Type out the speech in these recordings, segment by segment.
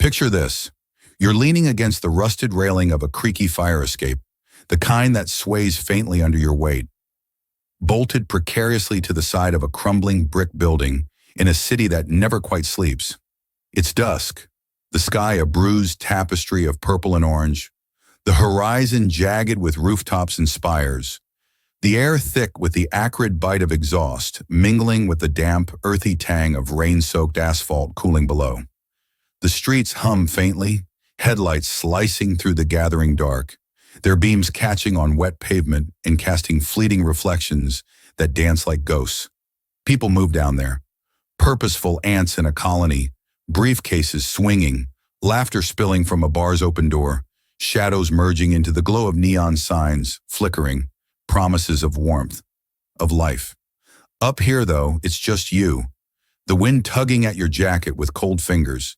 Picture this. You're leaning against the rusted railing of a creaky fire escape, the kind that sways faintly under your weight. Bolted precariously to the side of a crumbling brick building in a city that never quite sleeps. It's dusk, the sky a bruised tapestry of purple and orange, the horizon jagged with rooftops and spires, the air thick with the acrid bite of exhaust mingling with the damp, earthy tang of rain-soaked asphalt cooling below. The streets hum faintly, headlights slicing through the gathering dark, their beams catching on wet pavement and casting fleeting reflections that dance like ghosts. People move down there, purposeful ants in a colony, briefcases swinging, laughter spilling from a bar's open door, shadows merging into the glow of neon signs, flickering, promises of warmth, of life. Up here, though, it's just you, the wind tugging at your jacket with cold fingers,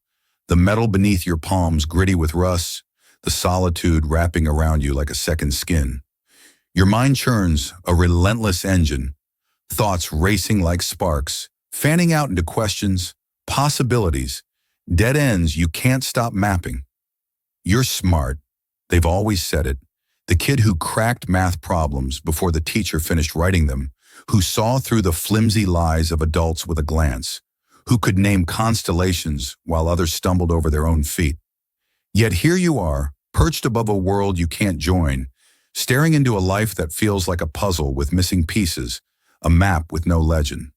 the metal beneath your palms gritty with rust, the solitude wrapping around you like a second skin. Your mind churns, a relentless engine, thoughts racing like sparks, fanning out into questions, possibilities, dead ends you can't stop mapping. You're smart. They've always said it. The kid who cracked math problems before the teacher finished writing them, who saw through the flimsy lies of adults with a glance, who could name constellations while others stumbled over their own feet. Yet here you are, perched above a world you can't join, staring into a life that feels like a puzzle with missing pieces, a map with no legend.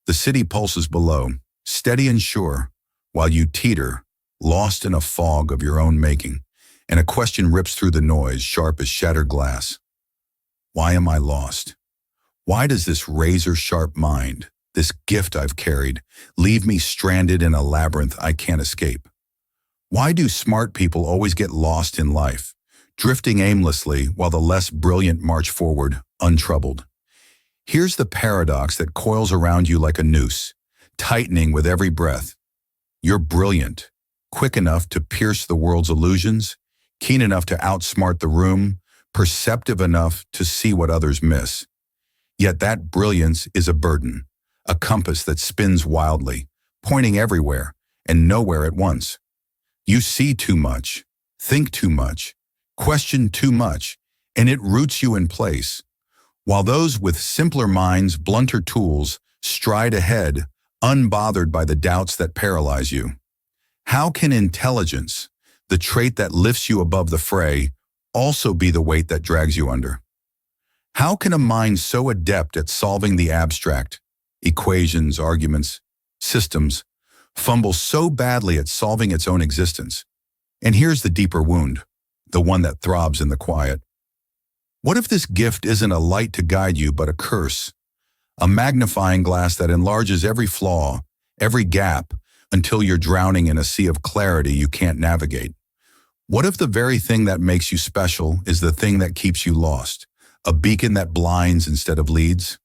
The city pulses below, steady and sure, while you teeter, lost in a fog of your own making, and a question rips through the noise, sharp as shattered glass. Why am I lost? Why does this razor-sharp mind, this gift I've carried, leave me stranded in a labyrinth I can't escape? Why do smart people always get lost in life, drifting aimlessly while the less brilliant march forward, untroubled? Here's the paradox that coils around you like a noose, tightening with every breath. You're brilliant, quick enough to pierce the world's illusions, keen enough to outsmart the room, perceptive enough to see what others miss. Yet that brilliance is a burden, a compass that spins wildly, pointing everywhere and nowhere at once. You see too much, think too much, question too much, and it roots you in place, while those with simpler minds, blunter tools, stride ahead, unbothered by the doubts that paralyze you. How can intelligence, the trait that lifts you above the fray, also be the weight that drags you under? How can a mind so adept at solving the abstract, equations, arguments, systems, fumble so badly at solving its own existence? And here's the deeper wound, the one that throbs in the quiet. What if this gift isn't a light to guide you, but a curse, a magnifying glass that enlarges every flaw, every gap, until you're drowning in a sea of clarity you can't navigate? What if the very thing that makes you special is the thing that keeps you lost, a beacon that blinds instead of leads?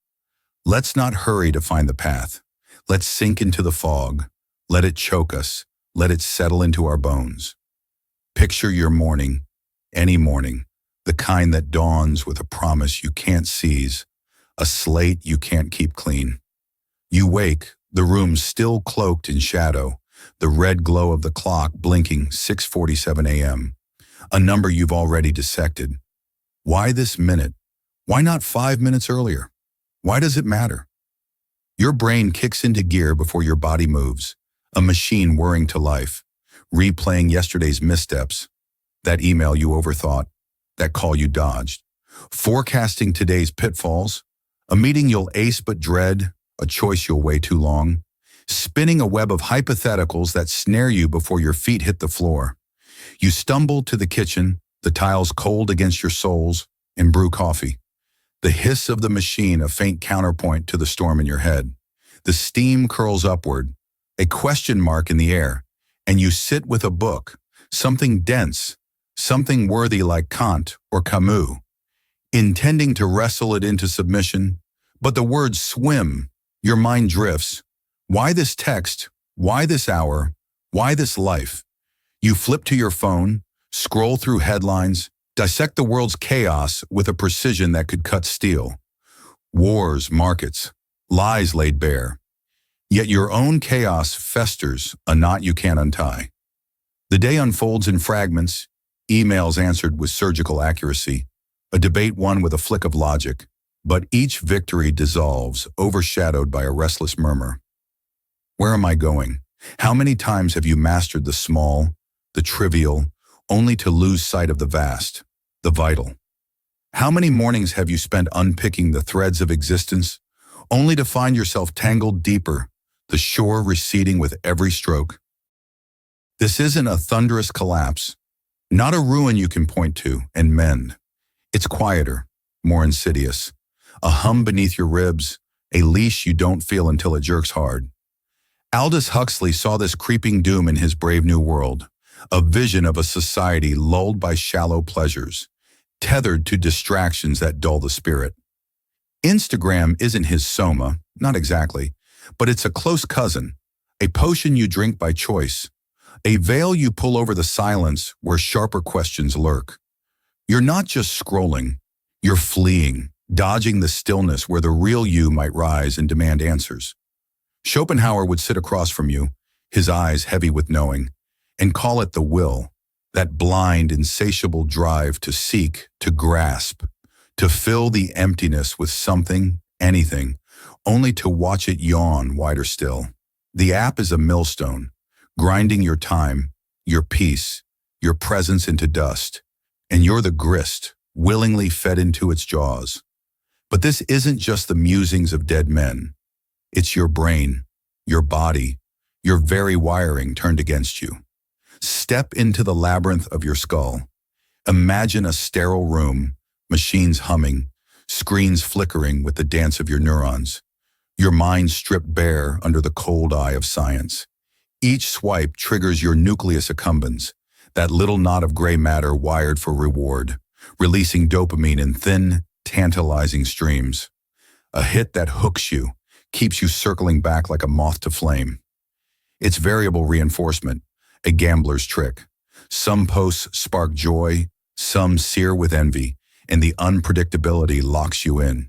Let's not hurry to find the path. Let's sink into the fog. Let it choke us. Let it settle into our bones. Picture your morning, any morning, the kind that dawns with a promise you can't seize, a slate you can't keep clean. You wake, the room still cloaked in shadow, the red glow of the clock blinking 6:47 a.m., a number you've already dissected. Why this minute? Why not 5 minutes earlier? Why does it matter? Your brain kicks into gear before your body moves, a machine whirring to life, replaying yesterday's missteps, that email you overthought, that call you dodged, forecasting today's pitfalls, a meeting you'll ace but dread, a choice you'll weigh too long, spinning a web of hypotheticals that snare you before your feet hit the floor. You stumble to the kitchen, the tiles cold against your soles, and brew coffee. The hiss of the machine a faint counterpoint to the storm in your head. The steam curls upward, a question mark in the air, and you sit with a book, something dense, something worthy like Kant or Camus, intending to wrestle it into submission, but the words swim, your mind drifts. Why this text? Why this hour? Why this life? You flip to your phone, scroll through headlines, dissect the world's chaos with a precision that could cut steel. Wars, markets, lies laid bare. Yet your own chaos festers, a knot you can't untie. The day unfolds in fragments, emails answered with surgical accuracy, a debate won with a flick of logic, but each victory dissolves, overshadowed by a restless murmur. Where am I going? How many times have you mastered the small, the trivial, only to lose sight of the vast, the vital? How many mornings have you spent unpicking the threads of existence, only to find yourself tangled deeper, the shore receding with every stroke? This isn't a thunderous collapse, not a ruin you can point to and mend. It's quieter, more insidious, a hum beneath your ribs, a leash you don't feel until it jerks hard. Aldous Huxley saw this creeping doom in his Brave New World, a vision of a society lulled by shallow pleasures, tethered to distractions that dull the spirit. Instagram isn't his soma, not exactly, but it's a close cousin, a potion you drink by choice, a veil you pull over the silence where sharper questions lurk. You're not just scrolling, you're fleeing, dodging the stillness where the real you might rise and demand answers. Schopenhauer would sit across from you, his eyes heavy with knowing, and call it the will, that blind, insatiable drive to seek, to grasp, to fill the emptiness with something, anything, only to watch it yawn wider still. The app is a millstone, grinding your time, your peace, your presence into dust, and you're the grist, willingly fed into its jaws. But this isn't just the musings of dead men. It's your brain, your body, your very wiring turned against you. Step into the labyrinth of your skull. Imagine a sterile room, machines humming, screens flickering with the dance of your neurons. Your mind stripped bare under the cold eye of science. Each swipe triggers your nucleus accumbens, that little knot of gray matter wired for reward, releasing dopamine in thin, tantalizing streams. A hit that hooks you, keeps you circling back like a moth to flame. It's variable reinforcement, a gambler's trick. Some posts spark joy, some sear with envy, and the unpredictability locks you in.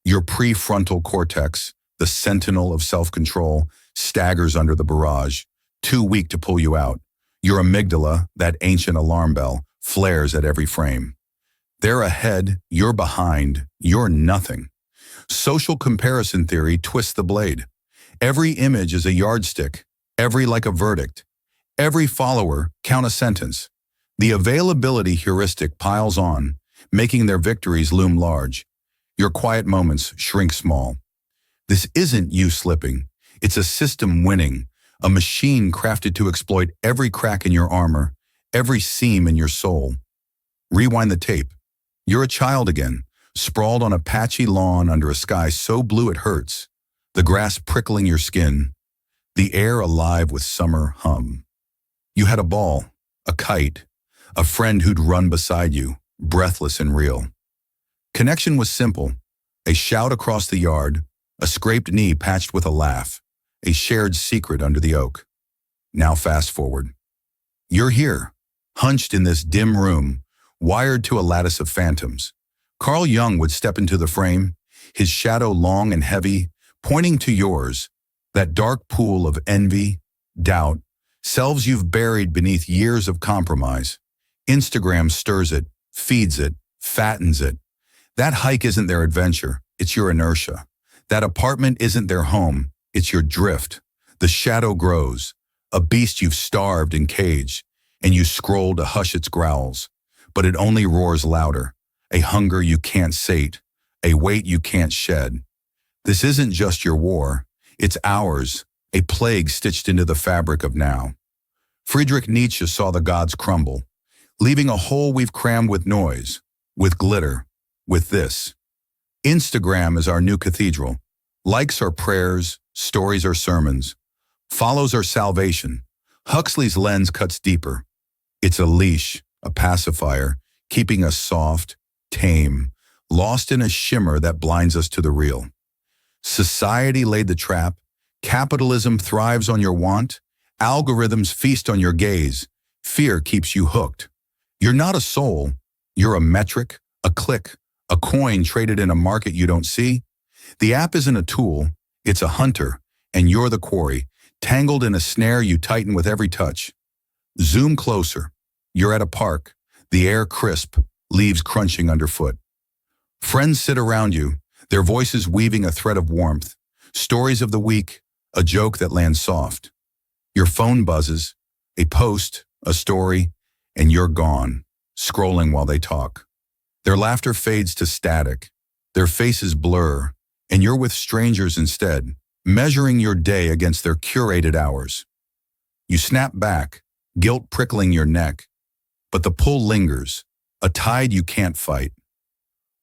Your prefrontal cortex, the sentinel of self-control, staggers under the barrage, too weak to pull you out. Your amygdala, that ancient alarm bell, flares at every frame. They're ahead, you're behind, you're nothing. Social comparison theory twists the blade. Every image is a yardstick, every like a verdict. Every follower count a sentence. The availability heuristic piles on, making their victories loom large. Your quiet moments shrink small. This isn't you slipping. It's a system winning, a machine crafted to exploit every crack in your armor, every seam in your soul. Rewind the tape. You're a child again, sprawled on a patchy lawn under a sky so blue it hurts, the grass prickling your skin, the air alive with summer hum. You had a ball, a kite, a friend who'd run beside you, breathless and real. Connection was simple, a shout across the yard, a scraped knee patched with a laugh, a shared secret under the oak. Now fast forward. You're here, hunched in this dim room, wired to a lattice of phantoms. Carl Jung would step into the frame, his shadow long and heavy, pointing to yours, that dark pool of envy, doubt, selves you've buried beneath years of compromise. Instagram stirs it, feeds it, fattens it. That hike isn't their adventure, it's your inertia. That apartment isn't their home, it's your drift. The shadow grows, a beast you've starved and caged, and you scroll to hush its growls. But it only roars louder, a hunger you can't sate, a weight you can't shed. This isn't just your war, it's ours, a plague stitched into the fabric of now. Friedrich Nietzsche saw the gods crumble, leaving a hole we've crammed with noise, with glitter, with this. Instagram is our new cathedral. Likes are prayers, stories are sermons. Follows are salvation. Huxley's lens cuts deeper. It's a leash, a pacifier, keeping us soft, tame, lost in a shimmer that blinds us to the real. Society laid the trap. Capitalism thrives on your want. Algorithms feast on your gaze. Fear keeps you hooked. You're not a soul. You're a metric, a click, a coin traded in a market you don't see. The app isn't a tool. It's a hunter, and you're the quarry, tangled in a snare you tighten with every touch. Zoom closer. You're at a park, the air crisp, leaves crunching underfoot. Friends sit around you, their voices weaving a thread of warmth, stories of the week, a joke that lands soft. Your phone buzzes, a post, a story, and you're gone, scrolling while they talk. Their laughter fades to static, their faces blur, and you're with strangers instead, measuring your day against their curated hours. You snap back, guilt prickling your neck, but the pull lingers, a tide you can't fight.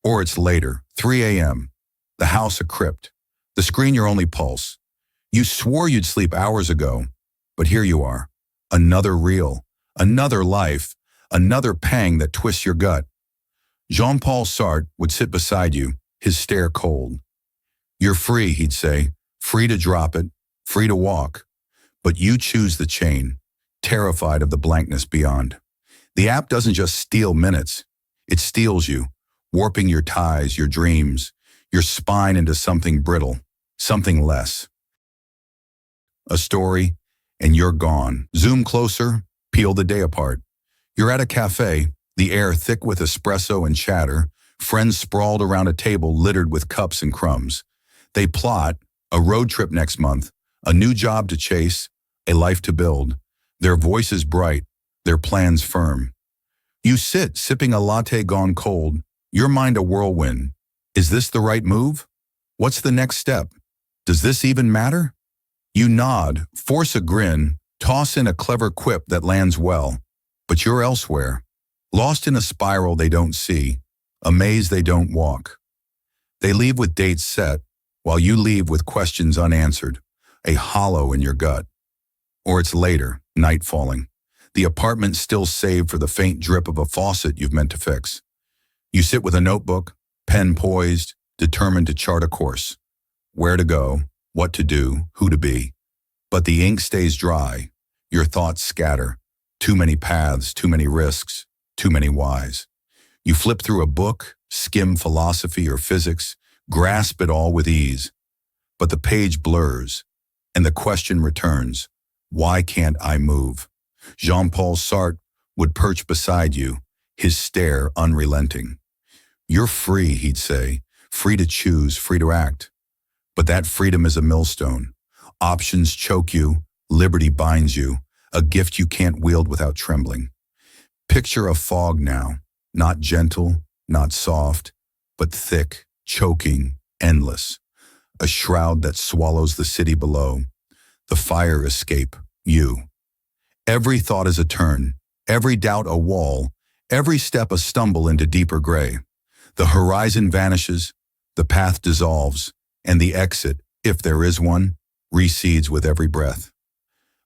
Or it's later, 3 a.m., the house a crypt, the screen your only pulse. You swore you'd sleep hours ago, but here you are, another reel, another life, another pang that twists your gut. Jean-Paul Sartre would sit beside you, his stare cold. You're free, he'd say, free to drop it, free to walk, but you choose the chain, terrified of the blankness beyond. The app doesn't just steal minutes, it steals you, warping your ties, your dreams, your spine into something brittle, something less. A story, and you're gone. Zoom closer, peel the day apart. You're at a cafe, the air thick with espresso and chatter, friends sprawled around a table littered with cups and crumbs. They plot a road trip next month, a new job to chase, a life to build. Their voices bright, their plans firm. You sit, sipping a latte gone cold, your mind a whirlwind. Is this the right move? What's the next step? Does this even matter? You nod, force a grin, toss in a clever quip that lands well, but you're elsewhere, lost in a spiral they don't see, a maze they don't walk. They leave with dates set, while you leave with questions unanswered, a hollow in your gut. Or it's later, night falling, the apartment still saved for the faint drip of a faucet you've meant to fix. You sit with a notebook, pen poised, determined to chart a course. Where to go, what to do, who to be. But the ink stays dry, your thoughts scatter. Too many paths, too many risks, too many whys. You flip through a book, skim philosophy or physics, grasp it all with ease. But the page blurs, and the question returns, why can't I move? Jean-Paul Sartre would perch beside you, his stare unrelenting. You're free, he'd say, free to choose, free to act. But that freedom is a millstone. Options choke you, liberty binds you, a gift you can't wield without trembling. Picture a fog now, not gentle, not soft, but thick, choking, endless. A shroud that swallows the city below. The fire escape, you. Every thought is a turn, every doubt a wall, every step a stumble into deeper gray. The horizon vanishes, the path dissolves, and the exit, if there is one, recedes with every breath.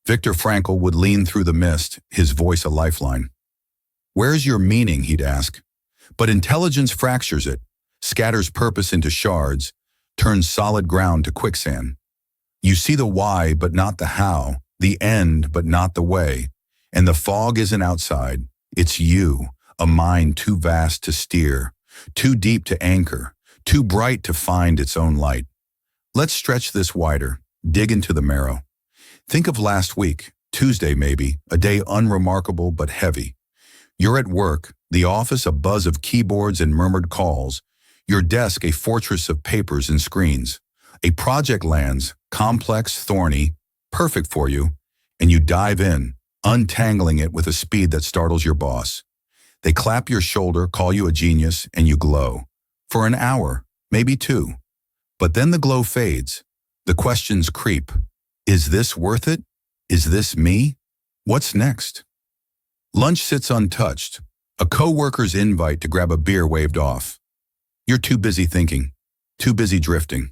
Viktor Frankl would lean through the mist, his voice a lifeline. Where's your meaning, he'd ask. But intelligence fractures it, scatters purpose into shards, turns solid ground to quicksand. You see the why but not the how, the end but not the way, and the fog isn't outside, it's you, a mind too vast to steer, too deep to anchor, too bright to find its own light. Let's stretch this wider, dig into the marrow. Think of last week, Tuesday maybe, a day unremarkable but heavy. You're at work, the office a buzz of keyboards and murmured calls, your desk a fortress of papers and screens. A project lands, complex, thorny, perfect for you, and you dive in, untangling it with a speed that startles your boss. They clap your shoulder, call you a genius, and you glow. For an hour, maybe two. But then the glow fades. The questions creep. Is this worth it? Is this me? What's next? Lunch sits untouched. A coworker's invite to grab a beer waved off. You're too busy thinking, too busy drifting.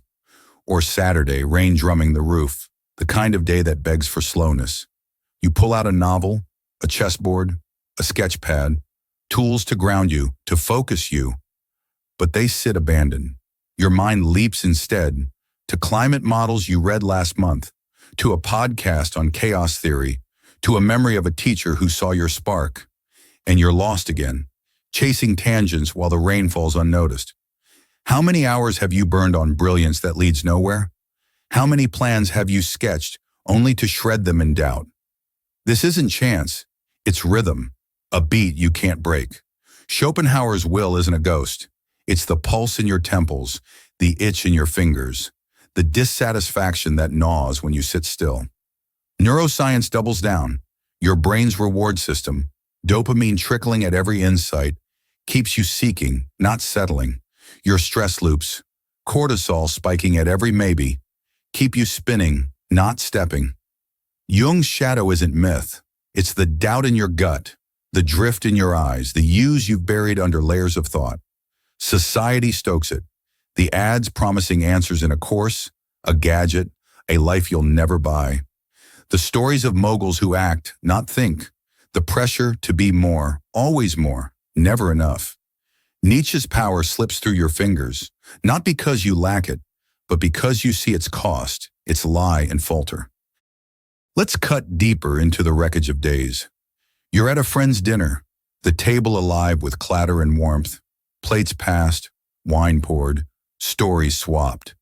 Or Saturday, rain drumming the roof, the kind of day that begs for slowness. You pull out a novel, a chessboard, a sketch pad, tools to ground you, to focus you. But they sit abandoned. Your mind leaps instead to climate models you read last month, to a podcast on chaos theory, to a memory of a teacher who saw your spark. And you're lost again, chasing tangents while the rain falls unnoticed. How many hours have you burned on brilliance that leads nowhere? How many plans have you sketched only to shred them in doubt? This isn't chance. It's rhythm, a beat you can't break. Schopenhauer's will isn't a ghost. It's the pulse in your temples, the itch in your fingers, the dissatisfaction that gnaws when you sit still. Neuroscience doubles down. Your brain's reward system, dopamine trickling at every insight, keeps you seeking, not settling. Your stress loops, cortisol spiking at every maybe, keep you spinning, not stepping. Jung's shadow isn't myth. It's the doubt in your gut, the drift in your eyes, the yous you've buried under layers of thought. Society stokes it. The ads promising answers in a course, a gadget, a life you'll never buy. The stories of moguls who act, not think. The pressure to be more, always more, never enough. Nietzsche's power slips through your fingers, not because you lack it, but because you see its cost, its lie and falter. Let's cut deeper into the wreckage of days. You're at a friend's dinner, the table alive with clatter and warmth, plates passed, wine poured, stories swapped.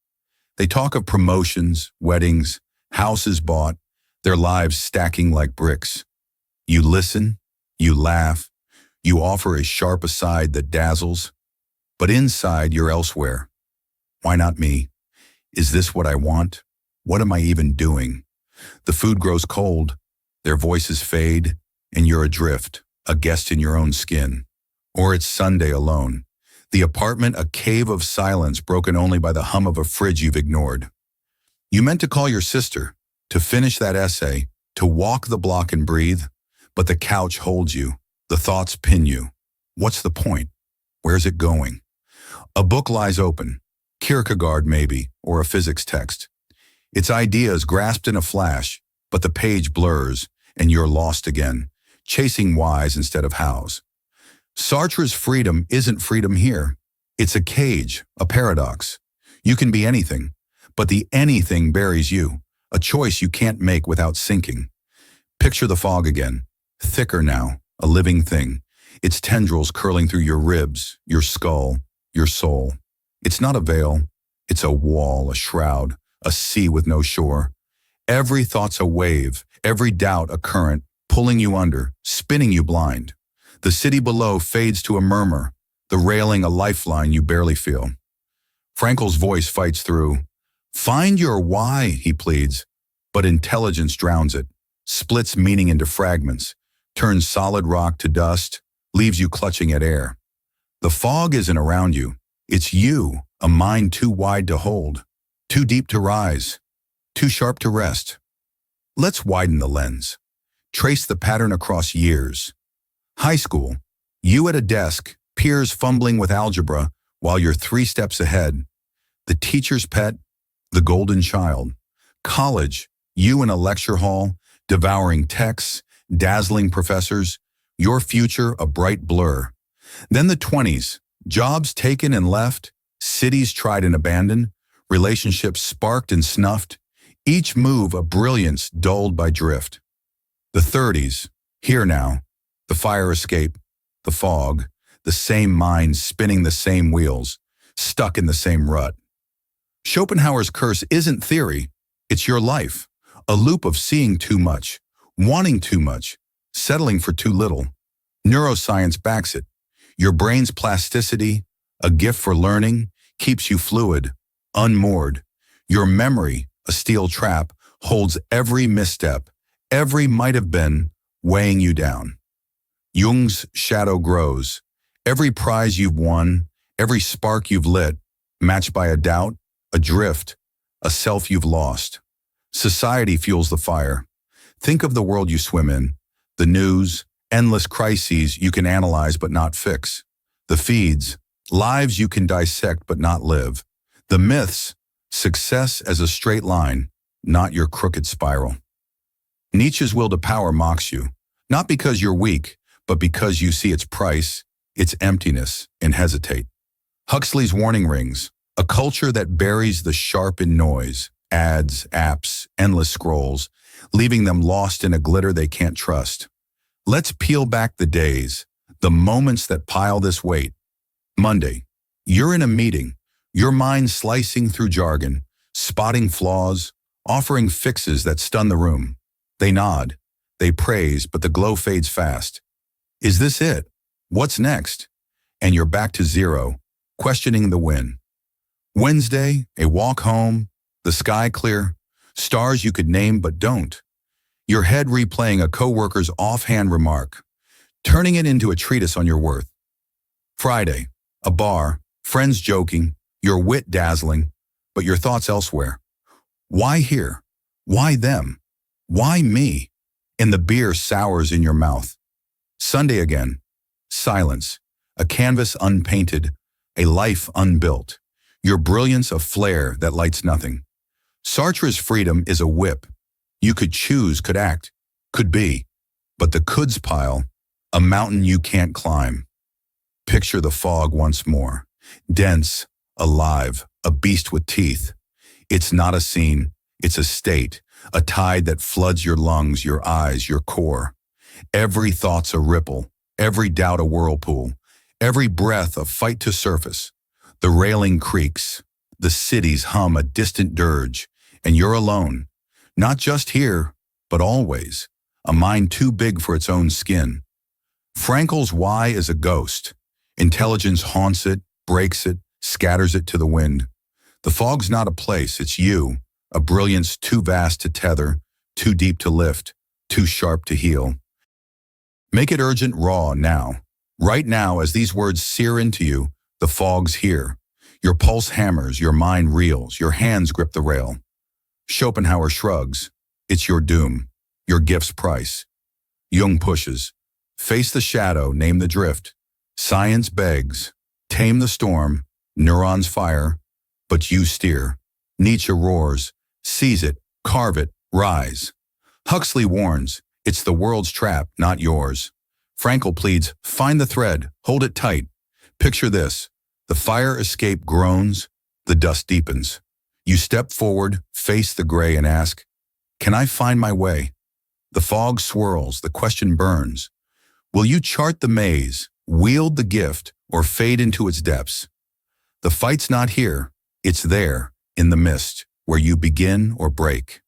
They talk of promotions, weddings, houses bought, their lives stacking like bricks. You listen, you laugh, you offer a sharp aside that dazzles, but inside you're elsewhere. Why not me? Is this what I want? What am I even doing? The food grows cold, their voices fade, and you're adrift, a guest in your own skin. Or it's Sunday alone. The apartment a cave of silence broken only by the hum of a fridge you've ignored. You meant to call your sister, to finish that essay, to walk the block and breathe, but the couch holds you, the thoughts pin you. What's the point? Where's it going? A book lies open, Kierkegaard maybe, or a physics text. Its ideas grasped in a flash, but the page blurs, and you're lost again, chasing whys instead of hows. Sartre's freedom isn't freedom here. It's a cage, a paradox. You can be anything, but the anything buries you, a choice you can't make without sinking. Picture the fog again, thicker now, a living thing, its tendrils curling through your ribs, your skull, your soul. It's not a veil, it's a wall, a shroud, a sea with no shore. Every thought's a wave, every doubt a current, pulling you under, spinning you blind. The city below fades to a murmur, the railing a lifeline you barely feel. Frankel's voice fights through. Find your why, he pleads, but intelligence drowns it, splits meaning into fragments, turns solid rock to dust, leaves you clutching at air. The fog isn't around you. It's you, a mind too wide to hold, too deep to rise, too sharp to rest. Let's widen the lens. Trace the pattern across years. High school, you at a desk, peers fumbling with algebra while you're 3 steps ahead. The teacher's pet, the golden child. College, you in a lecture hall, devouring texts, dazzling professors, your future a bright blur. Then the 20s, jobs taken and left, cities tried and abandoned, relationships sparked and snuffed, each move a brilliance dulled by drift. The 30s, here now, the fire escape, the fog, the same mind spinning the same wheels, stuck in the same rut. Schopenhauer's curse isn't theory, it's your life, a loop of seeing too much, wanting too much, settling for too little. Neuroscience backs it. Your brain's plasticity, a gift for learning, keeps you fluid, unmoored. Your memory, a steel trap, holds every misstep, every might have been, weighing you down. Jung's shadow grows. Every prize you've won, every spark you've lit, matched by a doubt, a drift, a self you've lost. Society fuels the fire. Think of the world you swim in, the news, endless crises you can analyze but not fix, the feeds, lives you can dissect but not live, the myths, success as a straight line, not your crooked spiral. Nietzsche's will to power mocks you, not because you're weak, but because you see its price, its emptiness, and hesitate. Huxley's warning rings, a culture that buries the sharp in noise, ads, apps, endless scrolls, leaving them lost in a glitter they can't trust. Let's peel back the days, the moments that pile this weight. Monday, you're in a meeting, your mind slicing through jargon, spotting flaws, offering fixes that stun the room. They nod. They praise, but the glow fades fast. Is this it? What's next? And you're back to zero, questioning the win. Wednesday, a walk home, the sky clear, stars you could name but don't. Your head replaying a coworker's offhand remark, turning it into a treatise on your worth. Friday, a bar, friends joking, your wit dazzling, but your thoughts elsewhere. Why here? Why them? Why me? And the beer sours in your mouth. Sunday again, silence, a canvas unpainted, a life unbuilt, your brilliance a flare that lights nothing. Sartre's freedom is a whip. You could choose, could act, could be, but the coulds pile, a mountain you can't climb. Picture the fog once more, dense, alive, a beast with teeth. It's not a scene, it's a state, a tide that floods your lungs, your eyes, your core. Every thought's a ripple, every doubt a whirlpool, every breath a fight to surface. The railing creaks, the cities hum a distant dirge, and you're alone, not just here, but always, a mind too big for its own skin. Frankel's why is a ghost. Intelligence haunts it, breaks it, scatters it to the wind. The fog's not a place, it's you, a brilliance too vast to tether, too deep to lift, too sharp to heal. Make it urgent raw now. Right now, as these words sear into you, the fog's here. Your pulse hammers, your mind reels, your hands grip the rail. Schopenhauer shrugs. It's your doom, your gift's price. Jung pushes. Face the shadow, name the drift. Science begs. Tame the storm, neurons fire, but you steer. Nietzsche roars. Seize it, carve it, rise. Huxley warns. It's the world's trap, not yours. Frankl pleads, find the thread, hold it tight. Picture this. The fire escape groans, the dust deepens. You step forward, face the gray and ask, can I find my way? The fog swirls, the question burns. Will you chart the maze, wield the gift, or fade into its depths? The fight's not here, it's there, in the mist, where you begin or break.